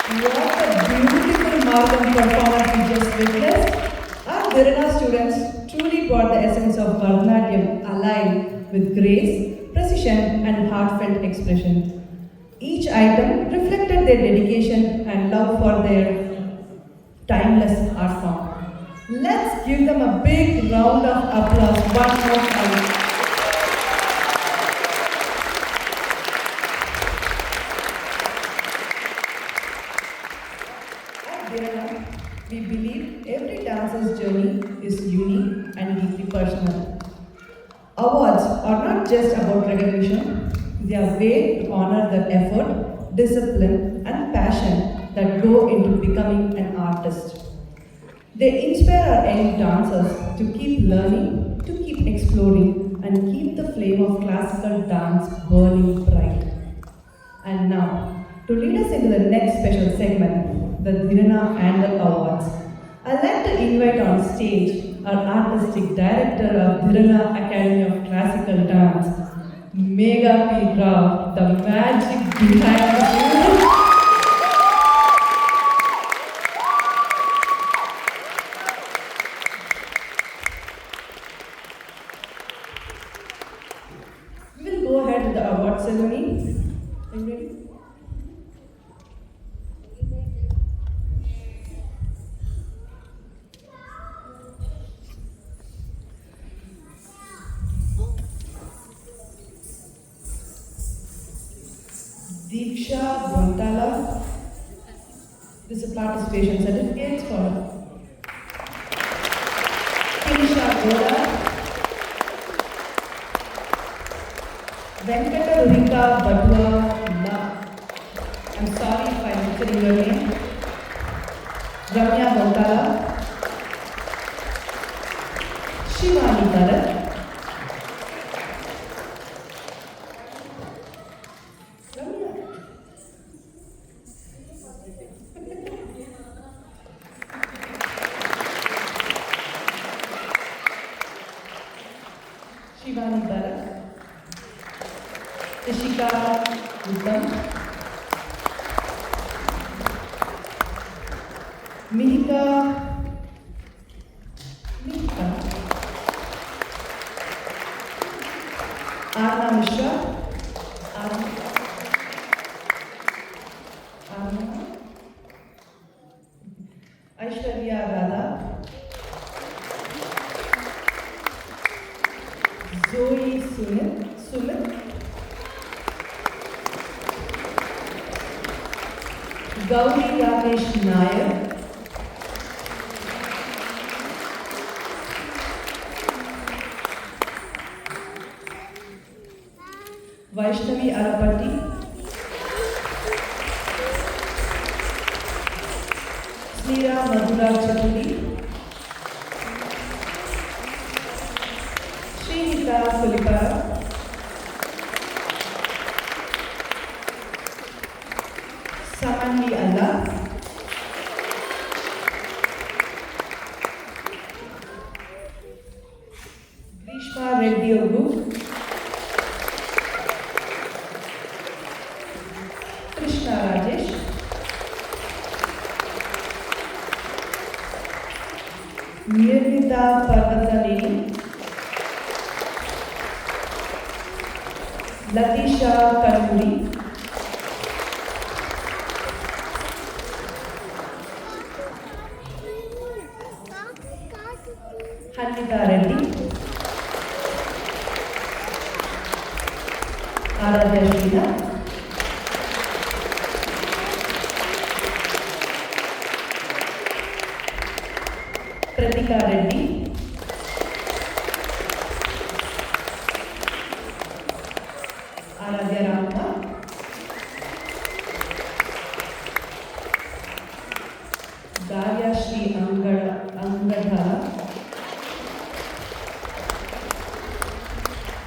What a beautiful Margam performance we just witnessed. Our Dhirana students truly brought the essence of Bharatanatyam alive with grace, precision, and heartfelt expression. Each item reflected their dedication and love for their timeless art form. Let's give them a big round of applause one more time. At Dhirana, we believe every dancer's journey is unique and deeply personal. Awards are not just about recognition, they are a way to honor the effort, discipline, and passion that go into becoming an artist. They inspire our young dancers to keep learning, to keep exploring, and keep the flame of classical dance burning bright. And now, to lead us into the next special segment, the Dhirana Annual Awards, I'd like to invite on stage our artistic director of Dhirana Academy of Classical Dance, Megha P. Rao, the magic behind the scenes. We will go ahead with the award ceremony. Are you ready? Diksha Gontala. This is a participation certificate for Kinisha Goda, Venkata Rurika Batua La. I'm sorry if I'm butchering your name. Ramya Gontala, Shivani Bharat, Shivani Bharat, Ishika Uttam, Mihika Arna Mishra, Arna, Aishwarya Radha, Zoe Sumit, Gauri Ramesh Nair, Vaishnavi Arapati, Sneera Madhura Chaturi, Srinita Sulipara, Samanvi Allah, Grishma Reddy Ogu, Krishna Rajesh, Nirmita Parvataneni, Latisha Kanuri, Hanita Reddy, Aradhya Shrina, Pratika Reddy, Aradhya Ramkumar, Darya Shri Angadhala,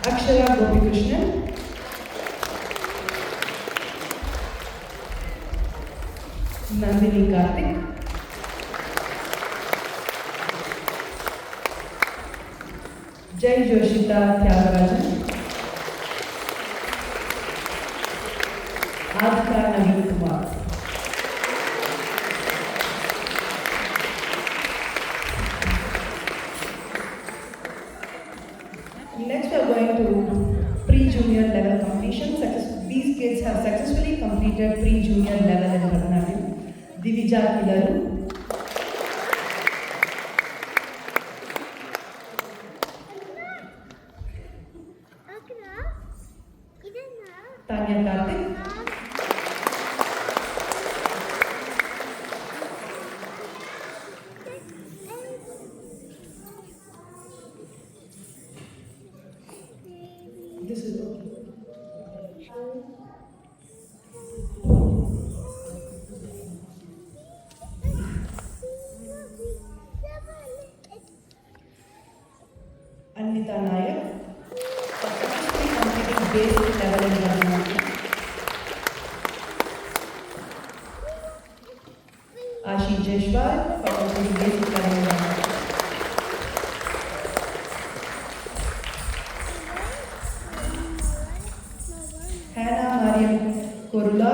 Akshara Gopikrishnan, Nandini Karthik, Jai Joshita Tyagarajan, Adhika Naveen Kumar. successfully completed pre-junior level in Bharatanatyam. Divija Kilaru, Tanya Karthik, this is Anita Nayak, for successfully completing basic level in Bharatanatyam. Ashi Jeshwal, for completing basic level in Bharatanatyam. Hannah Mariam Kurula,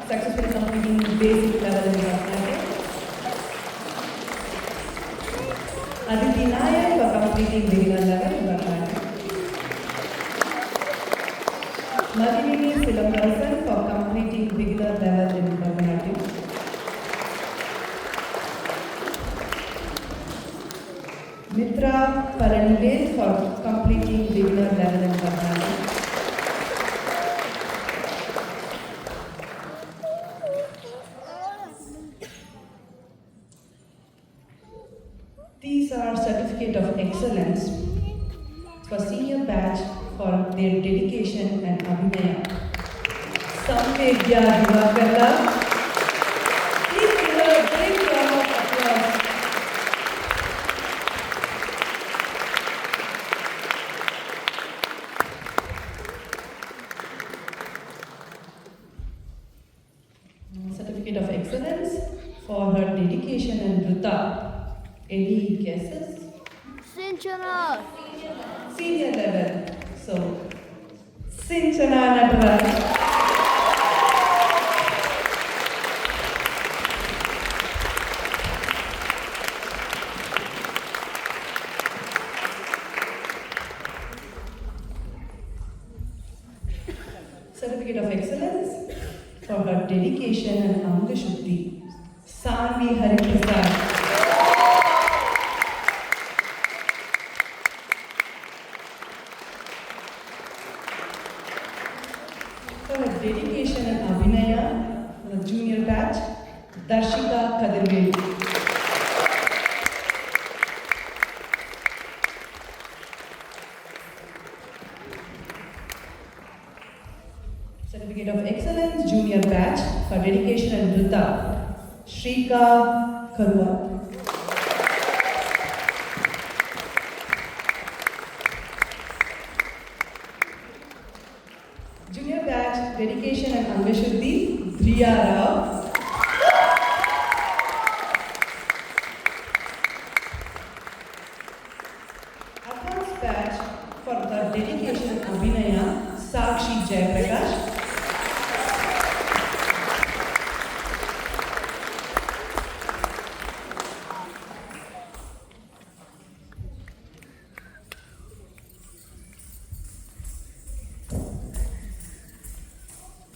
successfully completing basic level in Bharatanatyam. Aditi Nayak, for completing beginner level in Bharatanatyam. Madhini Silamarasan, for completing beginner level in Bharatanatyam. Mitra Paranivel, for completing beginner level in Bharatanatyam. These are certificate of excellence for senior batch for their dedication and abhinaya. Samvedya Divakarla, please give her a big round of applause. Certificate of excellence for her dedication and Vrita. Any guesses? Sinchana. Senior level. So, Sinchana Nataraj. Certificate of excellence for her dedication and Anga Shuddhi. Sanvi Hariprasad. For her dedication and Abhinaya, the junior batch, Darshika Kadirvedi. Certificate of excellence, junior batch, for dedication and Vrita, Shrika Karwa. Junior batch, dedication and Anga Shuddhi, Priya Rao. Advanced batch for the dedication and Abhinaya, Sakshi Jayaprakash.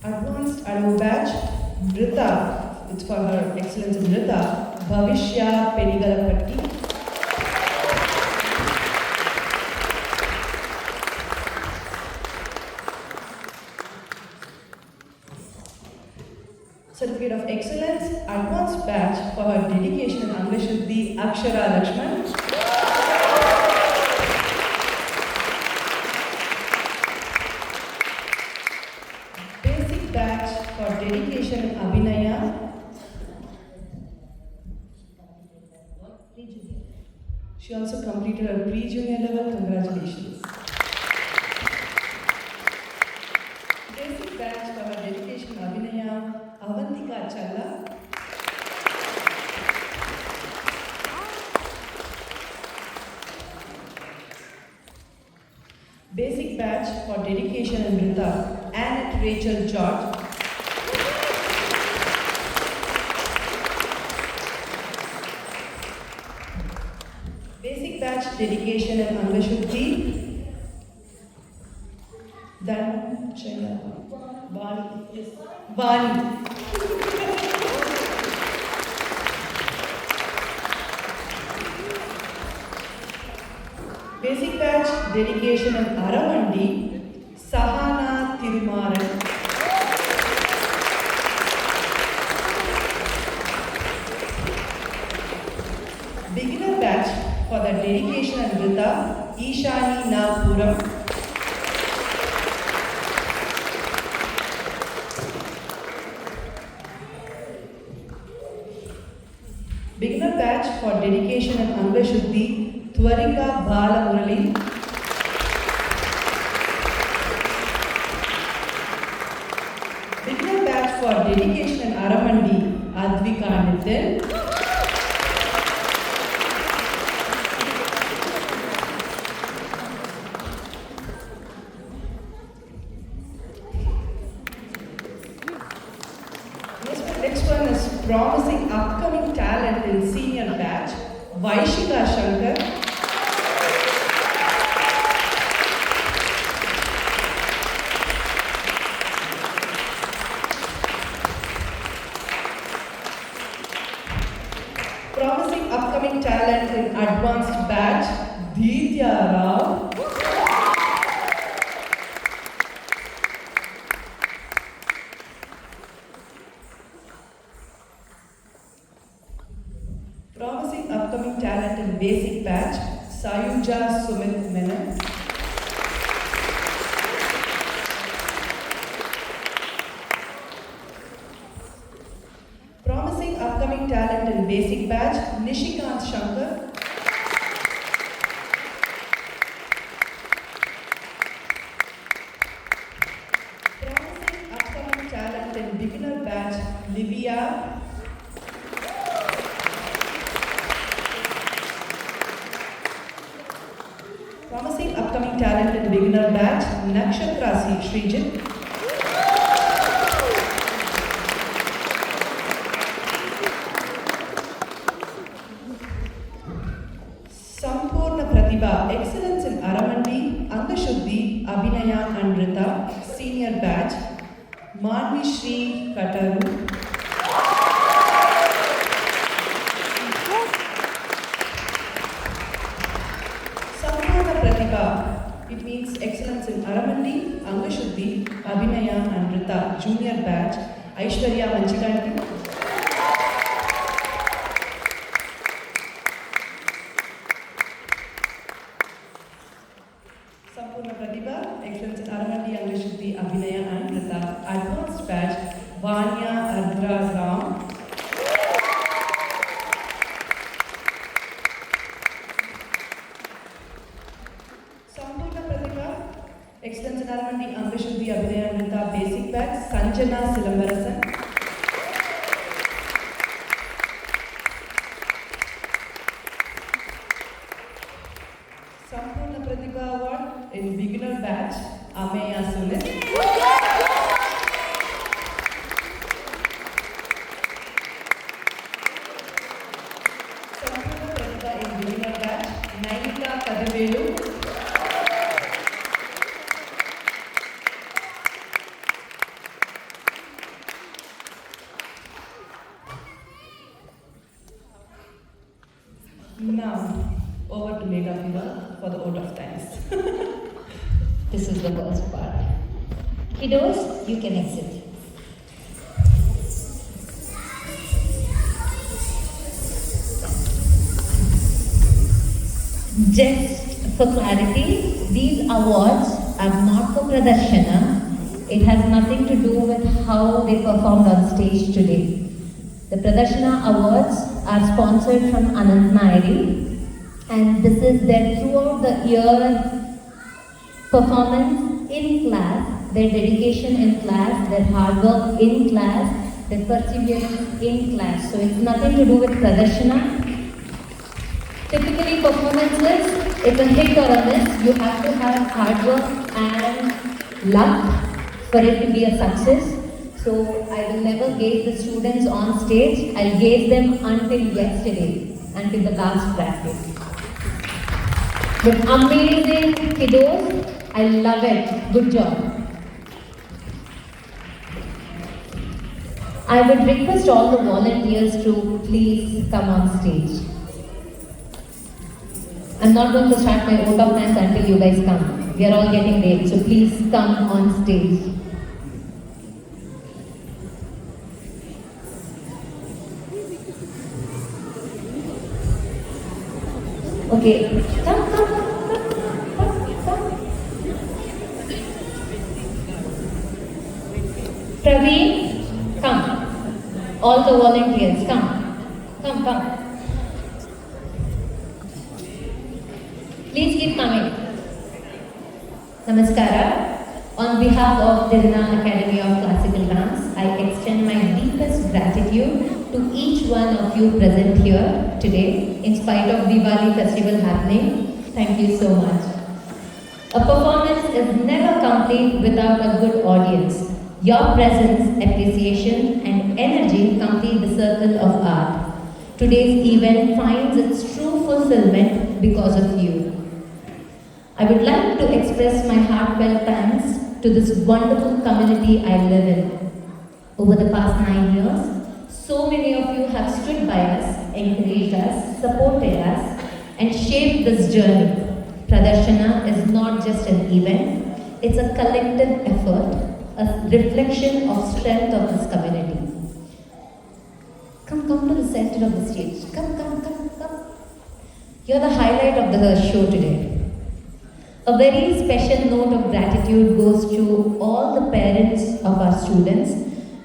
Advanced Anu batch, Nrita, it's for her excellence in Nrita, Bhavishya Penigalapatti. Certificate of excellence, advanced batch for her dedication and Anga Shuddhi, Akshara Lakshman. Basic batch for dedication and Abhinaya. She also completed her pre-junior level. Congratulations. Basic batch for her dedication and Abhinaya, Avantika Challa. Basic batch for dedication and Nrita, Annette Rachel George. Basic batch dedication and Anga Shuddhi. Then Chaya Bali. Yes. Vani. Basic batch dedication and Aramandi, Sahana Tirumaran. Beginner batch for the dedication and Rita, Ishani Napuram. Beginner batch for dedication and Anga Shuddhi, Twarika Bala Murali. Beginner batch for dedication and Aramandi, Advika Nithin. Next one is promising upcoming talent in senior batch, Vaishika Shankar. Promising upcoming talent in advanced batch, Dithya Rao. Promising upcoming talent in basic batch, Sayuja Sumit Menon. Promising upcoming talent in basic batch, Nishikant Shankar. Promising upcoming talent in beginner batch, Livia. Promising upcoming talent in beginner batch, Nakshatra Srijit. Sampurna Pratibha, excellence in Aramandi, Angashuddhi, Abhinaya and Rita, senior batch, Manvi Shri Kataru. Sampurna Pratibha, it means excellence in Aramandi, Angashuddhi, Abhinaya and Rita, junior batch, Aishwarya Manchikanti. Sampurna Pratibha, excellence in Aramandi, Angashuddhi, Abhinaya and Rita, advanced batch, Vanya Ardra Ram. Sampurna Pratibha, excellence in Aramandi, Angashuddhi, Abhinaya and Rita, basic batch, Sanjana Silambarasan. Sampurna Pratibha Award in beginner batch, Ameya Sunil. Sampurna Pratibha in beginner batch, Naika Kadivelu. Now, over to Megha Fiva for the vote of thanks. This is the worst part. Kiddos, you can exit. Just for clarity, these awards are not for Pradarshana. It has nothing to do with how they performed on stage today. The Pradarshana Awards are sponsored from Anand Nairi, and this is their throughout the year performance in class, their dedication in class, their hard work in class, their perseverance in class. So it's nothing to do with Pradarshana. Typically performances, it's a hit or a miss. You have to have hard work and luck for it to be a success. So I will never gauge the students on stage. I'll gauge them until yesterday, until the last practice. But amazing kiddos, I love it. Good job. I would request all the volunteers to please come on stage. I'm not going to start my vote of thanks until you guys come. We are all getting late, so please come on stage. Okay, come. Praveen, come. All the volunteers, come. Please keep coming. Namaskara. On behalf of Dirna Academy of Classical Dance, I extend my deepest gratitude to each one of you present here today, in spite of Diwali festival happening. Thank you so much. A performance is never complete without a good audience. Your presence, appreciation, and energy complete the circle of art. Today's event finds its true fulfillment because of you. I would like to express my heartfelt thanks to this wonderful community I live in. Over the past 9 years, so many of you have stood by us, encouraged us, supported us, and shaped this journey. Pradarshana is not just an event, it's a collective effort, a reflection of strength of this community. Come to the center of the stage. Come. You're the highlight of the show today. A very special note of gratitude goes to all the parents of our students.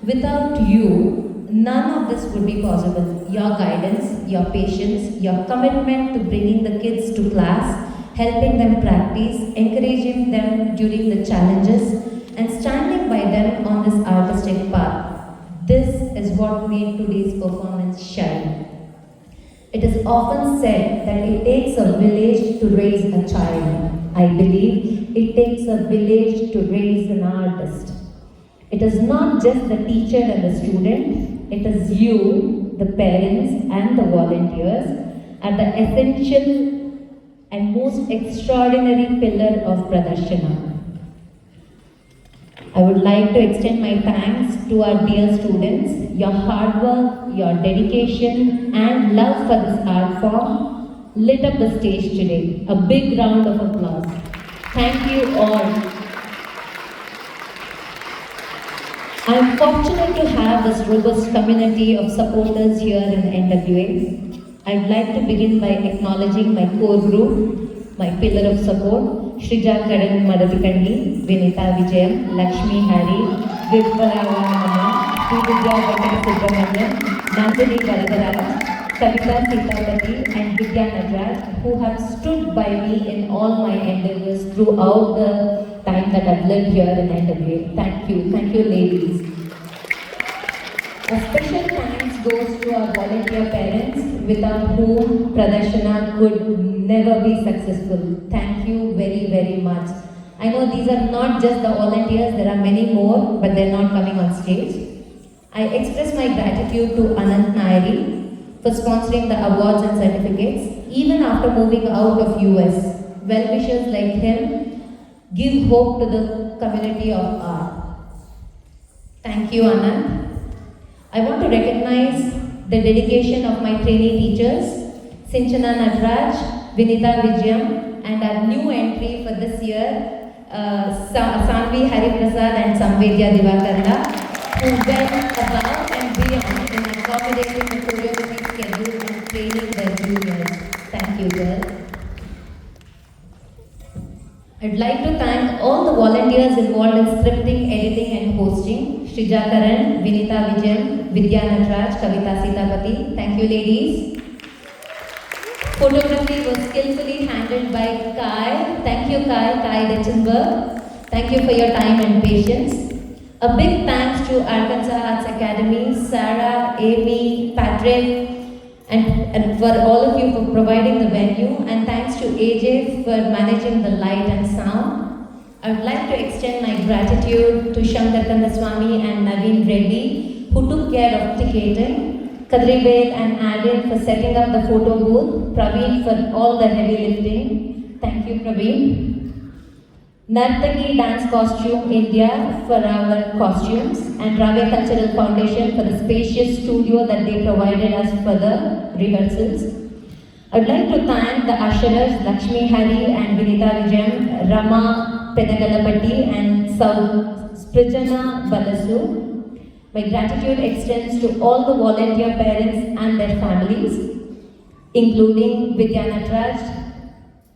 Without you, none of this would be possible. Your guidance, your patience, your commitment to bringing the kids to class, helping them practice, encouraging them during the challenges, and standing by them on this artistic path. This is what made today's performance shine. It is often said that it takes a village to raise a child. I believe it takes a village to raise an artist. It is not just the teacher and the student, it is you, the parents and the volunteers, are the essential and most extraordinary pillar of Pradarshana. I would like to extend my thanks to our dear students. Your hard work, your dedication and love for this art form lit up the stage today. A big round of applause. Thank you all. I am fortunate to have this robust community of supporters here in NWA. I'd like to begin by acknowledging my core group, my pillar of support, Shrija Karan Madatikandi, Vinita Vijayam, Lakshmi Hari, Vipala Vanamana, Vidya Venkata Subramanian, Nandini Varadaraja, Kavita Sitapati and Vidya Najraj, who have stood by me in all my endeavors throughout the time that I've lived here in NWA. Thank you ladies. A special thanks goes to our volunteer parents, without whom Pradarshana could never be successful. Thank you very much. I know these are not just the volunteers, there are many more, but they're not coming on stage. I express my gratitude to Anant Nairi for sponsoring the awards and certificates, even after moving out of US. Well-wishers like him give hope to the community of art. Thank you, Anand. I want to recognize the dedication of my trainee teachers, Sinchana Najraj, Vinita Vijayam, and our new entry for this year, Sanvi Hariprasad and Samvedya Divakarna, who went above and beyond in accommodating the choreography schedule and training their juniors. Thank you, girl. I'd like to thank all the volunteers involved in scripting, editing and hosting. Shrija Karan, Vinita Vijayam, Vidya Najraj, Kavita Sitapati. Thank you ladies. Photography was skillfully handled by Kai. Thank you Kai Ditchenberg. Thank you for your time and patience. A big thanks to Arkansas Arts Academy, Sarah, Amy, Patrick, and for all of you for providing the venue, and thanks to AJ for managing the light and sound. I would like to extend my gratitude to Shankar Kandaswamy and Naveen Reddy, who took care of ticketing, Kadribel and Adil for setting up the photo booth, Praveen for all the heavy lifting. Thank you, Praveen. Nartaki Dance Costume India for our costumes, and Rave Cultural Foundation for the spacious studio that they provided us for the rehearsals. I would like to thank the usherers Lakshmi Hari and Vinita Vijayam, Rama Pedagalapatti and Sprijana Balasu. My gratitude extends to all the volunteer parents and their families, including Vidya Natraj,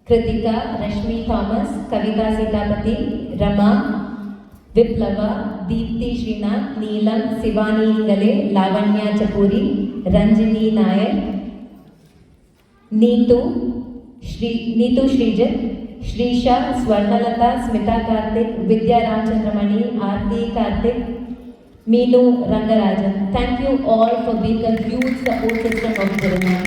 Kritika, Rashmi Thomas, Kavita Sitapati, Rama, Viplava, Deepthi Srinath, Neelam, Sivani Ingale, Lavanya Chapuri, Ranjini Nair, Neetu Srijit, Shrisha, Swarnalata, Smita Karthik, Vidya Ramchandramani, Aarti Karthik, Meenu Rangarajan. Thank you all for being a huge support system of Dhirana.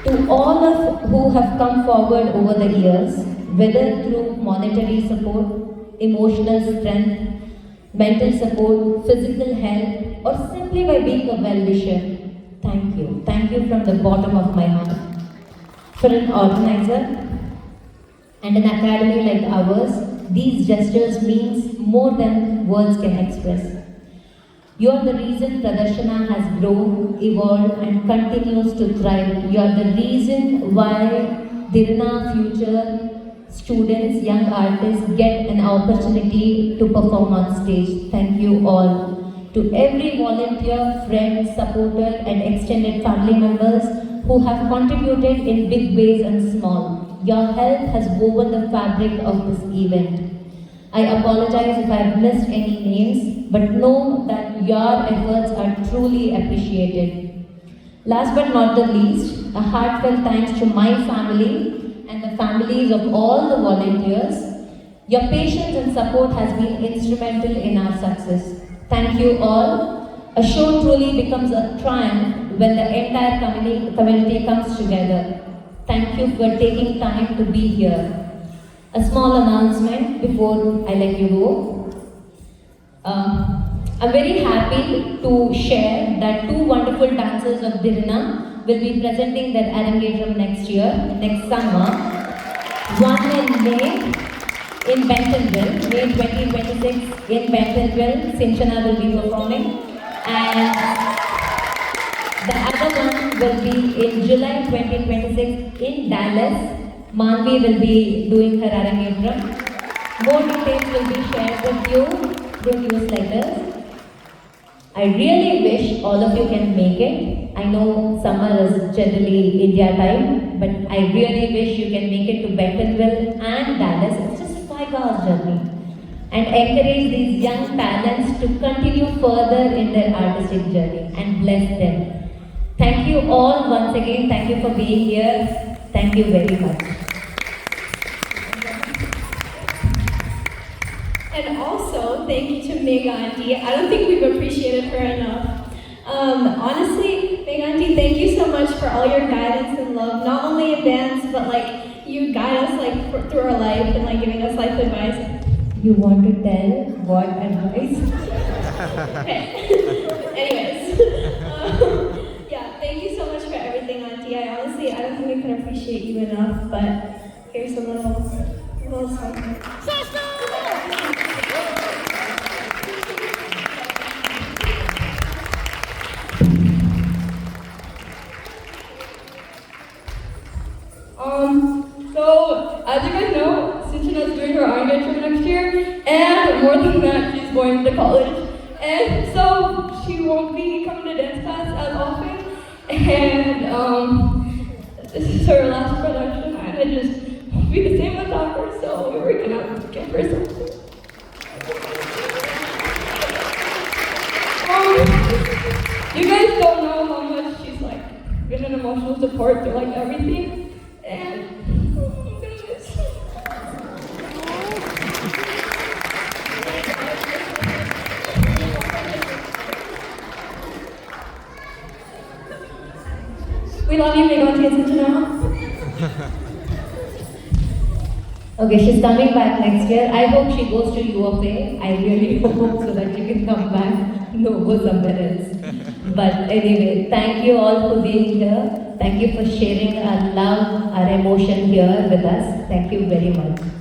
To all of who have come forward over the years, whether through monetary support, emotional strength, mental support, physical help, or simply by being a well-wisher, thank you. Thank you from the bottom of my heart. For an organizer and an academy like ours, these gestures means more than words can express. You are the reason Pradarshana has grown, evolved and continues to thrive. You are the reason why Dhirana future students, young artists get an opportunity to perform on stage. Thank you all. To every volunteer, friend, supporter and extended family members who have contributed in big ways and small. Your help has woven the fabric of this event. I apologize if I have missed any names, but know that your efforts are truly appreciated. Last but not the least, a heartfelt thanks to my family and the families of all the volunteers. Your patience and support has been instrumental in our success. Thank you all. A show truly becomes a triumph when the entire community comes together. Thank you for taking time to be here. A small announcement before I let you go. I'm very happy to share that two wonderful dancers of Dhirana will be presenting their Arangetram next year, next summer. One in May in Bentonville, May 2026 in Bentonville, Sinchana will be performing. And the other one will be in July 2026 in Dallas. Manvi will be doing her Arangetram. More details will be shared with you through newsletters. I really wish all of you can make it. I know summer is generally India time, but I really wish you can make it to Bentonville and Dallas. It's just 5 hours journey. And encourage these young talents to continue further in their artistic journey and bless them. Thank you all once again. Thank you for being here. Thank you very much. And also, thank you to Megha Auntie. I don't think we've appreciated her enough. Honestly, Megha Auntie, thank you so much for all your guidance and love, not only in dance, but like you guide us like through our life and like giving us life advice. You want to tell what advice? Okay. Anyways, yeah, thank you so much for everything, Auntie. I don't think we can appreciate you enough, but here's a little song. So, as you guys know, Sinchana is doing her Arangetram next year, and more than that, she's going to college. And so, she won't be coming to dance class as often, and this is her last production, and I just won't be the same without her, so we were gonna give her something. You guys don't know how much she's like been an emotional support through like everything, and we love you, Megha Auntie and Sinchana. Okay, she's coming back next year. I hope she goes to UFA. I really hope so that she can come back no, go somewhere else. But anyway, thank you all for being here. Thank you for sharing our love, our emotion here with us. Thank you very much.